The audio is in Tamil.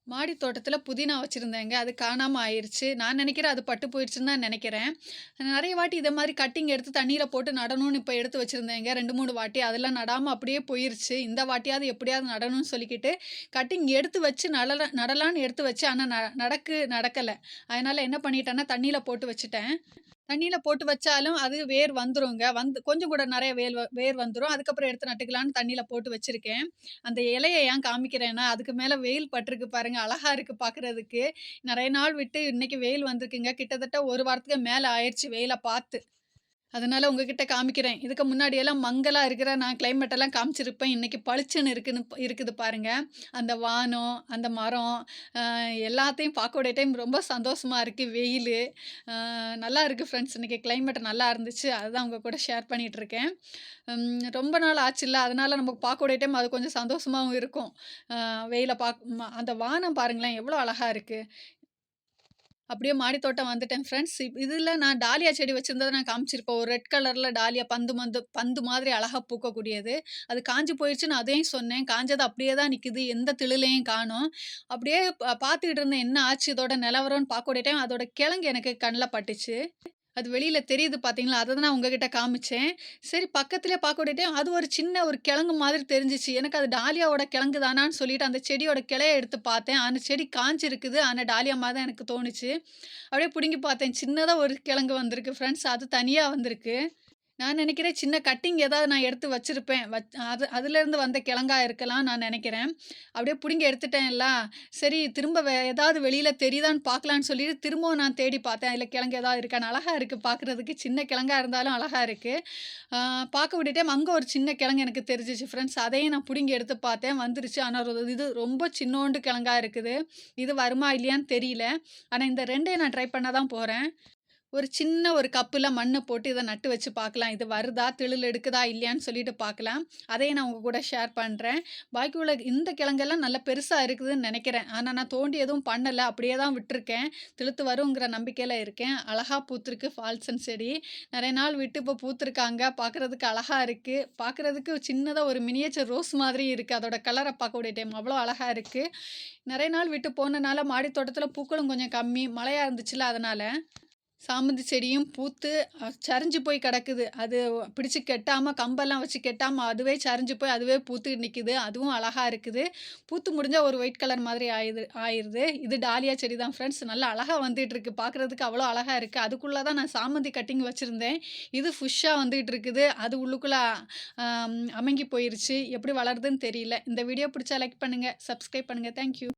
மாடி தோட்டத்தில புதினா வச்சிருந்தேங்க. அது காணாம ஆயிருச்சு. நான் நெனைக்கிறேன் அது பட்டு போயிருச்சுன்னு தான் நெனைக்கிறேன். நெறைய வாட்டி இத மாரி கட்டிங் எடுத்து தண்ணீல போட்டு நடணும்னு இப்ப எடுத்து வச்சிருந்தேங்க 2, 3 வாட்டி. அதெல்லாம் நடாம அப்படியே போயிருச்சு. இந்த வாட்டியாவது எப்படியாவது நடணும்னு சொல்லிக்கிட்டு, கட்டிங் எடுத்து வச்சு நடலான்னு எடுத்து வச்சேன். ஆனா நடக்கல. அதனால என்ன பண்ணிட்டேன்னா, தண்ணீல போட்டு வச்சுட்டேன். தண்ணீல போட்டு வச்சாலும் அது வேர் வந்துருங்க. கொஞ்சம் கூட நெறைய வேர் வந்துரும். அதுக்கப்புறம் எடுத்து நட்டுக்கலான்னு தண்ணீல போட்டு வச்சிருக்கேன். அந்த இலைய ஏன் காமிக்கிறேன்னா, அதுக்கு மேல வெயில் பட்டிருக்கு பாருங்க. அழகா இருக்கு பார்க்கறதுக்கு. நெறைய நாள் விட்டு இன்னைக்கு வெயில் வந்திருக்குங்க. கிட்டத்தட்ட 1 வாரத்துக்கு மேல ஆயிருச்சு வெயில பார்த்து. அதனால உங்ககிட்ட காமிக்கிறேன். இதுக்கு முன்னாடியெல்லாம் மங்கலா இருக்கிற நான் கிளைமேட் எல்லாம் காமிச்சிருப்பேன். இன்னைக்கு பளிச்சுன்னு இருக்குது பாருங்க. அந்த வானம், அந்த மரம் எல்லாத்தையும் பார்க்கக்கூடிய டைம் ரொம்ப சந்தோஷமா இருக்கு. வெயிலு நல்லா இருக்கு ஃப்ரெண்ட்ஸ். இன்னைக்கு கிளைமேட் நல்லா இருந்துச்சு. அதுதான் உங்க கூட ஷேர் பண்ணிட்டு இருக்கேன். ரொம்ப நாள் ஆச்சுல்ல, அதனால நமக்கு பார்க்கக்கூடிய டைம் அது கொஞ்சம் சந்தோஷமாவும் இருக்கும். அ வெயில அந்த வானம் பாருங்களேன் எவ்வளோ அழகா இருக்கு. அப்படியே மாடி தோட்டம் வந்துட்டேன் ஃப்ரெண்ட்ஸ். இதில நான் டாலியா செடி வச்சிருந்தத நான் காமிச்சிருப்பேன். ஒரு ரெட் கலர்ல டாலியா பந்து மாதிரி அழகா பூக்கக்கூடியது. அது காஞ்சு போயிருச்சுன்னு அதையும் சொன்னேன். காஞ்சது அப்படியே தான் நிக்குது. எந்த திளிலையும் காணோம். அப்படியே பார்த்துக்கிட்டு இருந்தேன். என்ன ஆச்சு இதோட நிலவரம்ன்னு பார்க்கக்கூடிய டைம் அதோட கிழங்கு எனக்கு கண்ல பட்டுச்சு. அது வெளியில தெரியுது பார்த்தீங்களா? அத தான் நான் உங்ககிட்ட காமிச்சேன். சரி பக்கத்திலேயே பார்க்கக்கூடிய டைம் அது ஒரு சின்ன ஒரு கிழங்கு மாதிரி தெரிஞ்சுச்சு. எனக்கு அது டாலியாவோட கிழங்கு தானான்னு சொல்லிட்டு அந்த செடியோட கிளைய எடுத்து பார்த்தேன். அந்த செடி காய்ஞ்சிருக்குது. ஆனா டாலியா மாரி தான் எனக்கு தோணுச்சு. அப்படியே புடுங்கி பார்த்தேன். சின்னதா ஒரு கிழங்கு வந்திருக்கு ஃப்ரெண்ட்ஸ். அது தனியா வந்திருக்கு. நான் நெனைக்கிறேன் சின்ன கட்டிங் ஏதாவது நான் எடுத்து வச்சிருப்பேன். அதுலேருந்து வந்த கிழங்கா இருக்கலாம் நான் நெனைக்கிறேன். அப்படியே புடுங்கி எடுத்துட்டேன்ல. சரி திரும்ப ஏதாவது வெளியில தெரியுதான்னு பார்க்கலான்னு சொல்லிட்டு திரும்பவும் நான் தேடி பார்த்தேன். அதில கிழங்கு ஏதாவது இருக்கான்னு. அழகா இருக்கு பார்க்குறதுக்கு. சின்ன கிழங்கா இருந்தாலும் அழகா இருக்கு. ஆ பார்க்க விட்ட டைம் அங்க ஒரு சின்ன கிழங்கு எனக்கு தெரிஞ்சுச்சு ஃப்ரெண்ட்ஸ். அதையும் நான் புடுங்கி எடுத்து பார்த்தேன். வந்துருச்சு. ஆனா இது ரொம்ப சின்னோண்டு கிழங்கா இருக்குது. இது வருமா இல்லையான்னு தெரியல. ஆனா இந்த 2யும் நான் ட்ரை பண்ண தான் போறேன். ஒரு சின்ன ஒரு கப்புல மண்ணு போட்டு இத நட்டு வச்சு பார்க்கலாம். இது வருதா? திளில் எடுக்குதா? இல்லையான்னு சொல்லிட்டு பார்க்கலாம். அதையும் நான் உங்க கூட ஷேர் பண்றேன். பாக்கி உள்ள இந்த கிழங்கெல்லாம் நல்லா பெருசா இருக்குதுன்னு நெனைக்கிறேன். ஆனா நான் தோண்டி எதுவும் பண்ணல. அப்படியே தான் விட்டுருக்கேன். திளுத்து வருங்கிற நம்பிக்கையில இருக்கேன். அழகா பூத்திருக்கு ஃபால்சன் செடி. நெறைய நாள் விட்டு இப்போ பூத்திருக்காங்க. பார்க்கறதுக்கு அழகா இருக்கு. பார்க்கறதுக்கு சின்னதா ஒரு மினியேச்சர் ரோஸ் மாதிரி இருக்கு. அதோட கலர பார்க்கக்கூடிய டைம் அவ்வளோ அழகா இருக்கு. நெறைய நாள் விட்டு போனனால மாடி தோட்டத்தில பூக்களும் கொஞ்சம் கம்மி. மழையா இருந்துச்சுல்ல அதனால. சாமந்தி செடியும் பூத்து சரிஞ்சு போய் கிடக்குது. அது பிடிச்சு கெட்டாம கம்பெல்லாம் வச்சு கெட்டாம அதுவே சரிஞ்சு போய் அதுவே பூத்து நிக்குது. அதுவும் அழகா இருக்குது. பூத்து முடிஞ்சா ஒரு ஒயிட் கலர் மாதிரி ஆயிருது. இது டாலியா செடி தான் ஃப்ரெண்ட்ஸ். நல்லா அழகா வந்துட்டு இருக்கு. பார்க்கறதுக்கு அவ்வளோ அழகா இருக்கு. அதுக்குள்ள தான் நான் சாமந்தி கட்டிங் வச்சிருந்தேன். இது புஷ்ஷா வந்துகிட்டு இருக்குது. அது உள்ளுக்குள்ள அமுங்கி போயிருச்சு. எப்படி வளருதுன்னு தெரியல. இந்த வீடியோ பிடிச்சா லைக் பண்ணுங்க. சப்ஸ்கிரைப் பண்ணுங்க. Thank you.